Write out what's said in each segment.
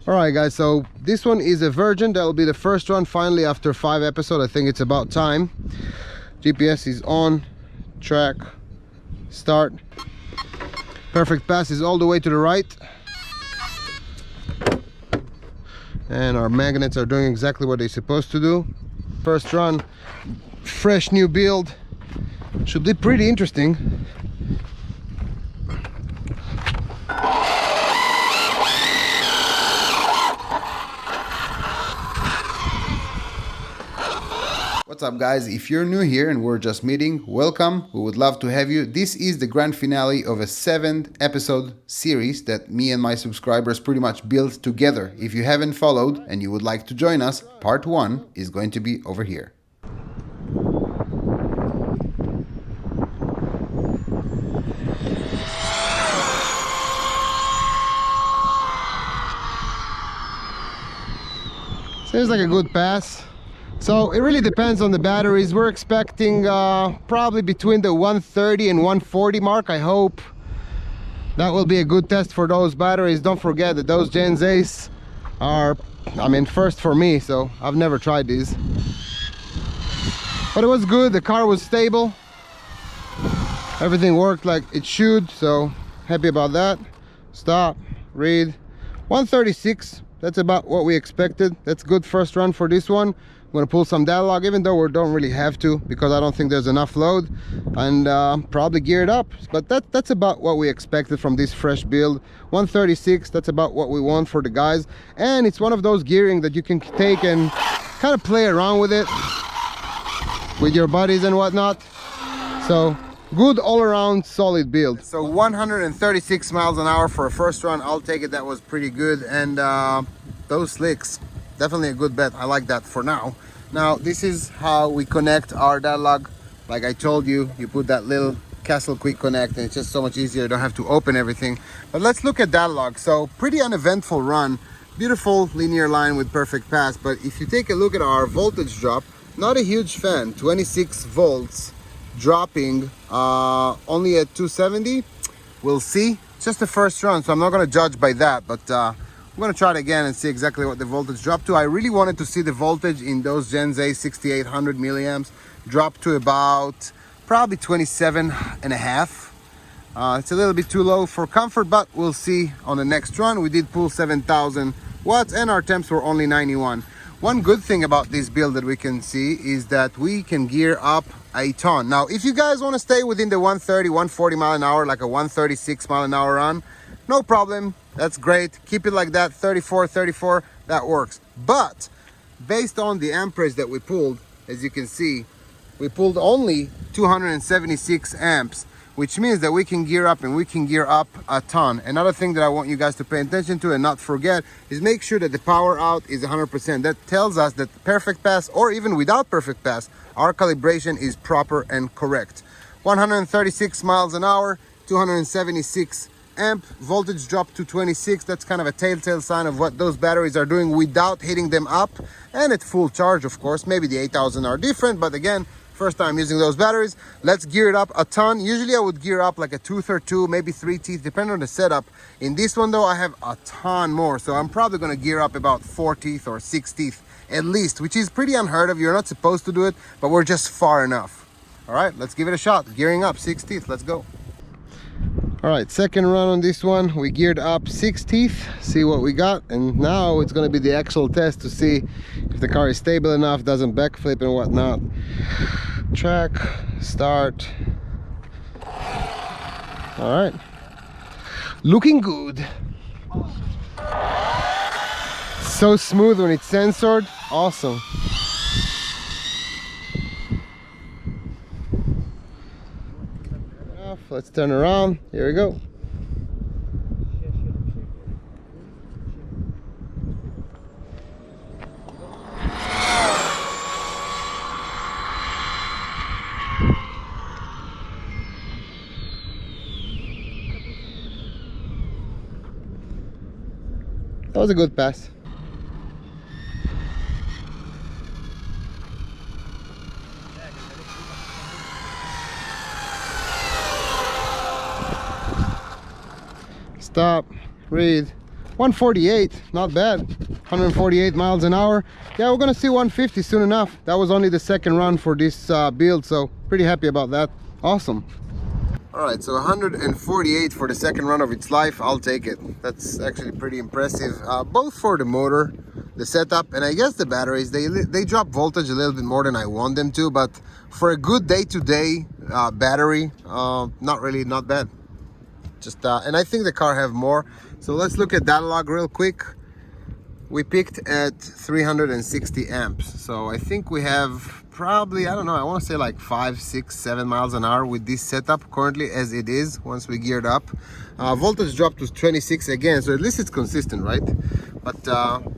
Alright guys, so this one is a virgin. That will be the first run finally after 5 episodes. I think it's about time. GPS is on, track, start. Perfect pass is all the way to the right. And our magnets are doing exactly what they're supposed to do. First run, fresh new build. Should be pretty interesting. What's up guys, if you're new here and we're just meeting, welcome, we would love to have you. This is the grand finale of a 7 episode series that me and my subscribers pretty much built together. If you haven't followed and you would like to join us, part 1 is going to be over here. Seems like a good pass. So it really depends on the batteries. We're expecting probably between the 130 and 140 mark. I hope that will be a good test for those batteries. Don't forget that those Gen Z's are, first for me, so I've never tried these. But it was good, the car was stable. Everything worked like it should, so happy about that. Stop, read. 136, that's about what we expected. That's good first run for this one. I'm gonna pull some dialogue, even though we don't really have to, because I don't think there's enough load, and probably gear it up. But that's about what we expected from this fresh build. 136, that's about what we want for the guys, and it's one of those gearing that you can take and kind of play around with it with your buddies and whatnot. So good all-around solid build. So 136 miles an hour for a first run, I'll take it. That was pretty good. And those slicks, definitely a good bet. I like that for now. Now this is how we connect our dialogue. Like I told you, you put that little Castle Quick Connect and it's just so much easier. You don't have to open everything. But let's look at dialogue. So pretty uneventful run, beautiful linear line with perfect pass. But if you take a look at our voltage drop, not a huge fan. 26 volts dropping only at 270. We'll see. It's just the first run, so I'm not going to judge by that, but I'm going to try it again and see exactly what the voltage dropped to. I really wanted to see the voltage in those Gen Z 6800 milliamps drop to about probably 27 and a half. It's a little bit too low for comfort, but we'll see on the next run. We did pull 7,000 watts and our temps were only 91. One good thing about this build that we can see is that we can gear up a ton. Now, if you guys want to stay within the 130, 140 mile an hour, like a 136 mile an hour run, no problem. That's great. Keep it like that, 34, 34, that works. But based on the amperage that we pulled, as you can see, we pulled only 276 amps, which means that we can gear up, and we can gear up a ton. Another thing that I want you guys to pay attention to and not forget is make sure that the power out is 100%. That tells us that perfect pass, or even without perfect pass, our calibration is proper and correct. 136 miles an hour, 276 amp, voltage drop to 26. That's kind of a telltale sign of what those batteries are doing without hitting them up, and at full charge, of course. Maybe the 8000 are different, but again, first time using those batteries. Let's gear it up a ton. Usually I would gear up like a tooth or two, maybe 3 teeth, depending on the setup. In this one though, I have a ton more, so I'm probably going to gear up about 4 teeth or 6 teeth at least, which is pretty unheard of. You're not supposed to do it, but we're just far enough. All right, let's give it a shot. Gearing up 6 teeth, let's go. All right, second run on this one. We geared up 6 teeth, see what we got, and now it's going to be the actual test to see if the car is stable enough, doesn't backflip and whatnot. Track, start. All right, looking good. So smooth when it's sensored, awesome. Let's turn around. Here we go. That was a good pass. Stop, read, 148, not bad. 148 miles an hour. Yeah, we're gonna see 150 soon enough. That was only the second run for this build, so pretty happy about that. Awesome. All right, so 148 for the second run of its life. I'll take it. That's actually pretty impressive, both for the motor, the setup, and I guess the batteries. They drop voltage a little bit more than I want them to, but for a good day-to-day battery, not bad. Just and I think the car have more. So let's look at that log real quick. We picked at 360 amps, so I think we have probably, I don't know, I want to say like 5, 6, 7 miles an hour with this setup currently as it is. Once we geared up, voltage dropped to 26 again, so at least it's consistent, right? But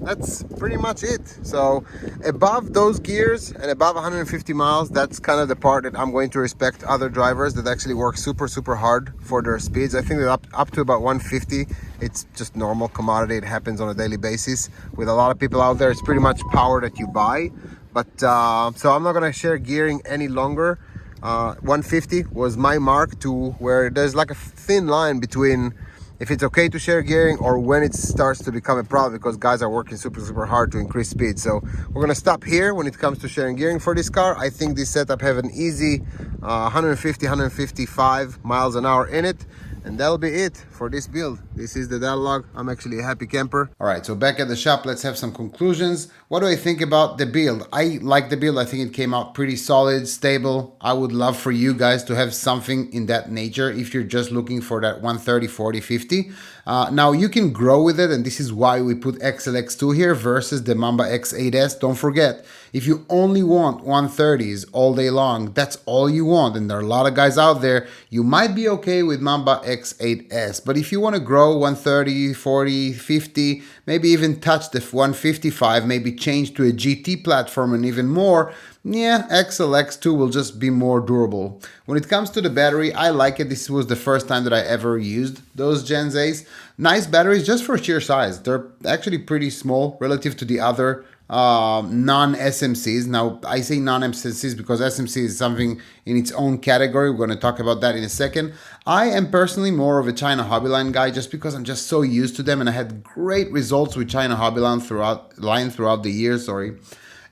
that's pretty much it. So above those gears and above 150 miles, that's kind of the part that I'm going to respect other drivers that actually work super hard for their speeds. I think that up to about 150, it's just normal commodity. It happens on a daily basis with a lot of people out there. It's pretty much power that you buy. But so I'm not gonna share gearing any longer. 150 was my mark to where there's like a thin line between if it's okay to share gearing or when it starts to become a problem, because guys are working super hard to increase speed. So we're gonna stop here when it comes to sharing gearing for this car. I think this setup have an easy 150, 155 miles an hour in it. And that'll be it for this build. This is the dialogue. I'm actually a happy camper. All right, so back at the shop, let's have some conclusions. What do I think about the build? I like the build. I think it came out pretty solid, stable. I would love for you guys to have something in that nature if you're just looking for that 130, 40, 50. Now you can grow with it, and this is why we put XLX2 here versus the Mamba X8S. Don't forget, if you only want 130s all day long, that's all you want, and there are a lot of guys out there, you might be okay with Mamba X8S. But if you want to grow 130, 40, 50, maybe even touch the 155, maybe change to a GT platform and even more, yeah, XLX2 will just be more durable. When it comes to the battery, I like it. This was the first time that I ever used those Gen Z's. Nice batteries just for sheer size. They're actually pretty small relative to the other non-SMCs. Now, I say non-SMCs because SMC is something in its own category. We're going to talk about that in a second. I am personally more of a China Hobbyline guy just because I'm just so used to them, and I had great results with China Hobbyline throughout the years,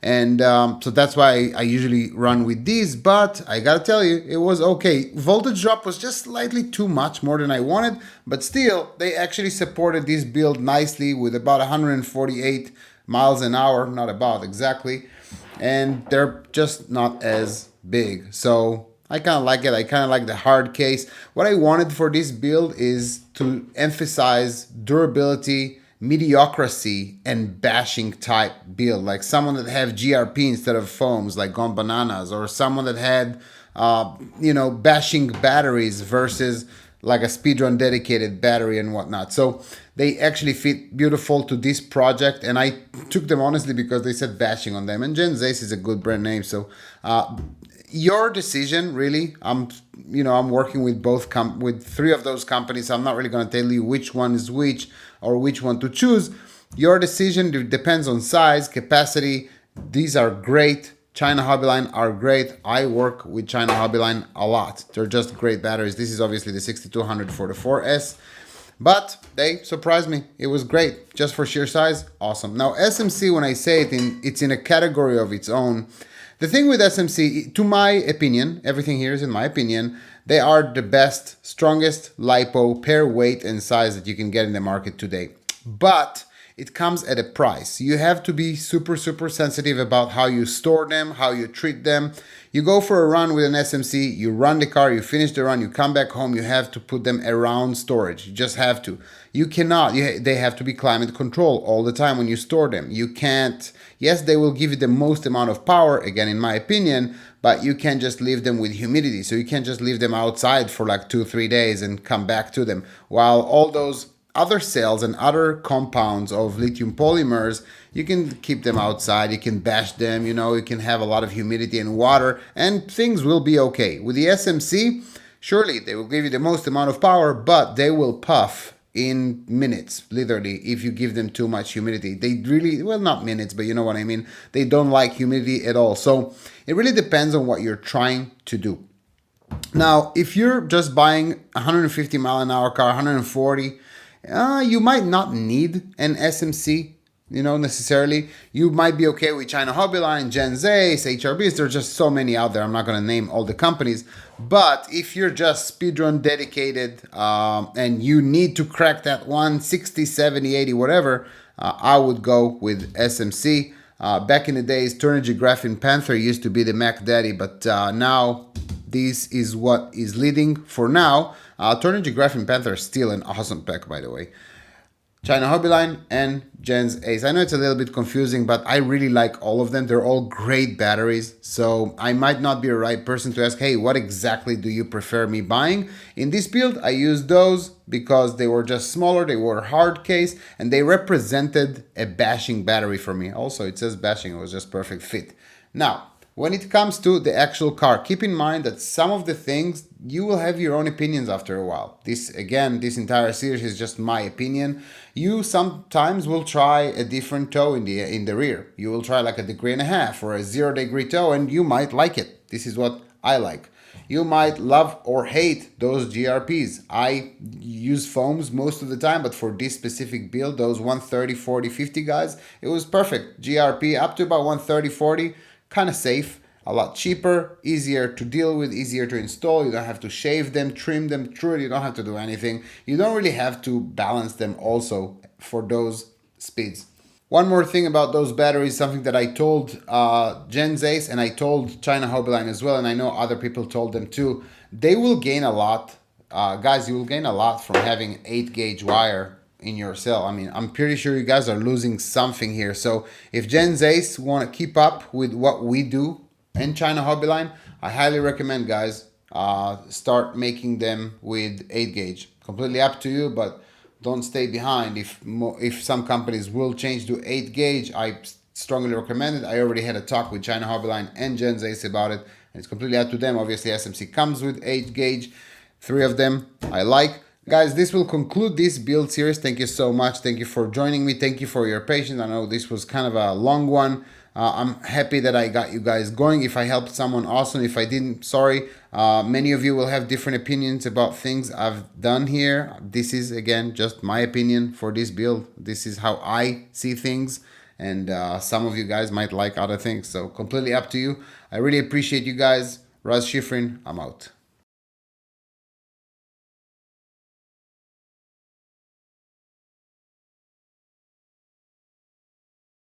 And so that's why I usually run with these, but I gotta tell you, it was okay. Voltage drop was just slightly too much, more than I wanted, but still, they actually supported this build nicely with about 148 miles an hour, not about exactly, and they're just not as big. So I kind of like it. I kind of like the hard case. What I wanted for this build is to emphasize durability, mediocrity, and bashing type build, like someone that have GRP instead of foams like Gone Bananas, or someone that had bashing batteries versus like a speedrun dedicated battery and whatnot. So they actually fit beautiful to this project, and I took them honestly because they said bashing on them, and Gen Zace is a good brand name. So your decision, really. I'm working with with 3 of those companies. I'm not really going to tell you which one is which or which one to choose. Your decision depends on size, capacity. These are great. China Hobbyline are great. I work with China Hobbyline a lot. They're just great batteries. This is obviously the 6200 for the 4S, but they surprised me. It was great just for sheer size. Awesome. Now SMC, when I say it, it's in a category of its own. The thing with SMC, to my opinion, everything here is in my opinion, they are the best, strongest LiPo per weight and size that you can get in the market today. But it comes at a price. You have to be super sensitive about how you store them, how you treat them. You go for a run with an SMC, you run the car, you finish the run, you come back home, you have to put them around storage. You just have to. You cannot, they have to be climate controlled all the time when you store them. You can't, yes, they will give you the most amount of power, again, in my opinion, but you can't just leave them with humidity. So you can't just leave them outside for like 2-3 days and come back to them. While all those other cells and other compounds of lithium polymers, you can keep them outside, you can bash them, you can have a lot of humidity and water, and things will be okay. With the SMC, surely they will give you the most amount of power, but they will puff in minutes, literally, if you give them too much humidity. They really, well, not minutes, but you know what I mean. They don't like humidity at all. So it really depends on what you're trying to do. Now, if you're just buying 150 mile an hour car, 140, You might not need an SMC, necessarily. You might be okay with China Hobbyline, Gen Z's, HRBs. There's just so many out there. I'm not going to name all the companies. But if you're just speedrun dedicated and you need to crack that 160, 70, 80, whatever, I would go with SMC. Back in the days, Turnigy Graphene Panther used to be the Mac Daddy, but now this is what is leading for now. Turnigy Graphene Panther is still an awesome pack, by the way. China Hobbyline and Gens Ace. I know it's a little bit confusing, but I really like all of them. They're all great batteries. So I might not be the right person to ask, hey, what exactly do you prefer me buying? In this build, I used those because they were just smaller, they were hard case, and they represented a bashing battery for me. Also, it says bashing, it was just perfect fit. Now, when it comes to the actual car, keep in mind that some of the things you will have your own opinions after a while. This entire series is just my opinion. You sometimes will try a different toe in the rear. You will try like a degree and a half or a 0 degree toe, and you might like it. This is what I like. You might love or hate those GRPs. I use foams most of the time, but for this specific build, those 130, 40, 50 guys, it was perfect. GRP up to about 130, 40, kind of safe, a lot cheaper, easier to deal with, easier to install. You don't have to shave them, trim them through it. You don't have to do anything. You don't really have to balance them also for those speeds. One more thing about those batteries, something that I told Gen Zace and I told China Hobbyline as well, and I know other people told them too. They will gain a lot. Guys, you will gain a lot from having 8 gauge wire in your cell. I mean, I'm pretty sure you guys are losing something here. So if Gen Zace want to keep up with what we do in China Hobbyline, I highly recommend, guys, start making them with 8 gauge. Completely up to you, but don't stay behind. If some companies will change to 8 gauge, I strongly recommend it. I already had a talk with China Hobbyline and Gen Zace about it, and it's completely up to them. Obviously, SMC comes with 8 gauge. 3 of them I like. Guys, this will conclude this build series. Thank you so much. Thank you for joining me. Thank you for your patience. I know this was kind of a long one. I'm happy that I got you guys going. If I helped someone, awesome. If I didn't, sorry. Many of you will have different opinions about things I've done here. This is, again, just my opinion for this build. This is how I see things. And some of you guys might like other things. So completely up to you. I really appreciate you guys. Raz Shifrin, I'm out.